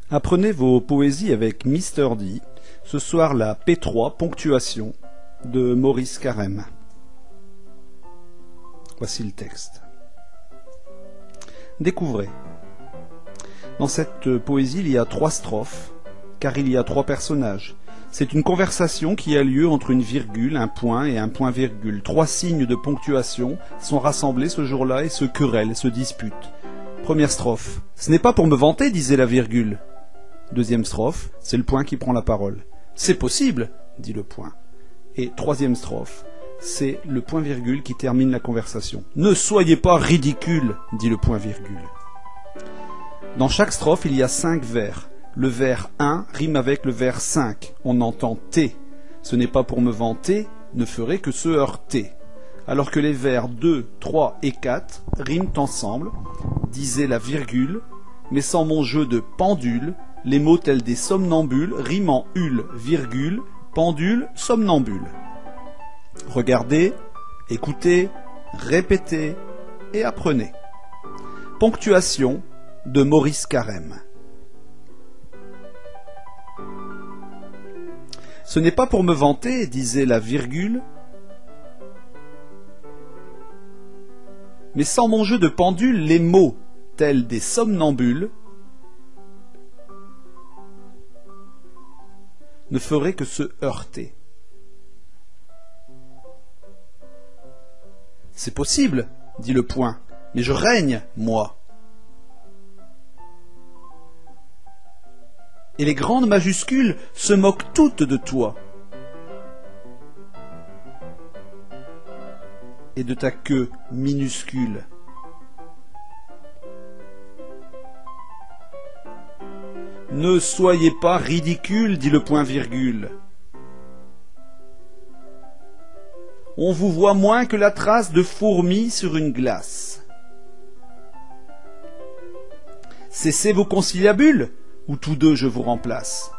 Apprenez vos poésies avec Mr D. Ce soir, la P3, ponctuation, de Maurice Carême. Voici le texte. Découvrez. Dans cette poésie, il y a 3 strophes, car il y a 3 personnages. C'est une conversation qui a lieu entre une virgule, un point et un point-virgule. 3 signes de ponctuation sont rassemblés ce jour-là et se querellent, se disputent. Première strophe. Ce n'est pas pour me vanter, disait la virgule. Deuxième strophe, c'est le point qui prend la parole. C'est possible, dit le point. Et troisième strophe, c'est le point-virgule qui termine la conversation. Ne soyez pas ridicule, dit le point-virgule. Dans chaque strophe, il y a 5 vers. Le vers 1 rime avec le vers 5. On entend T. Ce n'est pas pour me vanter, ne ferait que se heurter. Alors que les vers 2, 3 et 4 riment ensemble, disait la virgule, mais sans mon jeu de pendule, les mots tels des somnambules riment en hule, virgule, pendule, somnambule. Regardez, écoutez, répétez et apprenez. Ponctuation de Maurice Carême. Ce n'est pas pour me vanter, disait la virgule, mais sans mon jeu de pendule, les mots tels des somnambules ne ferait que se heurter. C'est possible, dit le point, mais je règne, moi. Et les grandes majuscules se moquent toutes de toi. Et de ta queue minuscule. Ne soyez pas ridicule, dit le point-virgule. On vous voit moins que la trace de fourmis sur une glace. Cessez vos conciliabules, ou tous deux je vous remplace.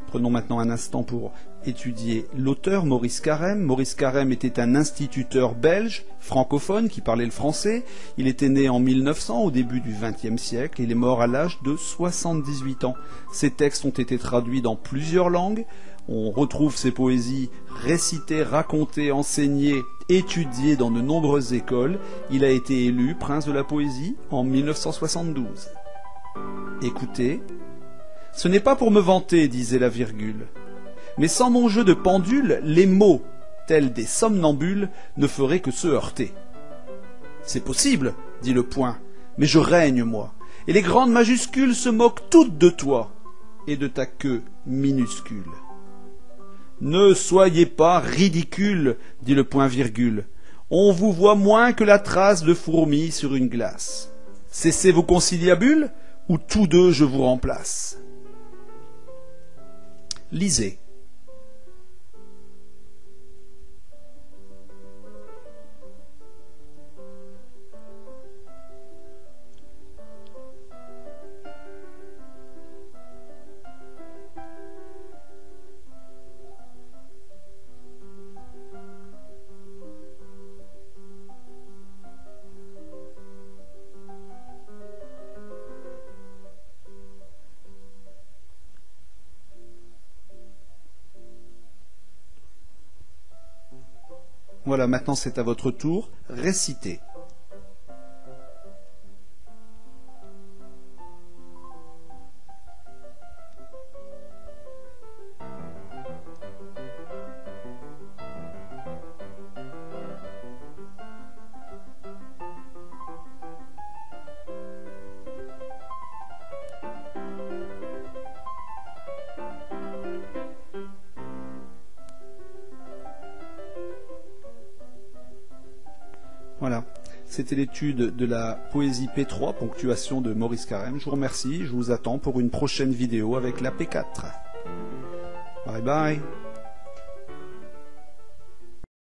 Prenons maintenant un instant pour étudier l'auteur Maurice Carême. Maurice Carême était un instituteur belge, francophone, qui parlait le français. Il était né en 1900, au début du XXe siècle. Il est mort à l'âge de 78 ans. Ses textes ont été traduits dans plusieurs langues. On retrouve ses poésies récitées, racontées, enseignées, étudiées dans de nombreuses écoles. Il a été élu prince de la poésie en 1972. Écoutez. Ce n'est pas pour me vanter, disait la virgule. Mais sans mon jeu de pendule, les mots, tels des somnambules, ne feraient que se heurter. C'est possible, dit le point, mais je règne, moi, et les grandes majuscules se moquent toutes de toi, et de ta queue minuscule. Ne soyez pas ridicule, dit le point-virgule. On vous voit moins que la trace de fourmis sur une glace. Cessez vos conciliabules, ou tous deux je vous remplace. Lisez. Voilà, maintenant c'est à votre tour. Récitez. Voilà, c'était l'étude de la poésie P3, ponctuation de Maurice Carême. Je vous remercie, je vous attends pour une prochaine vidéo avec la P4. Bye bye.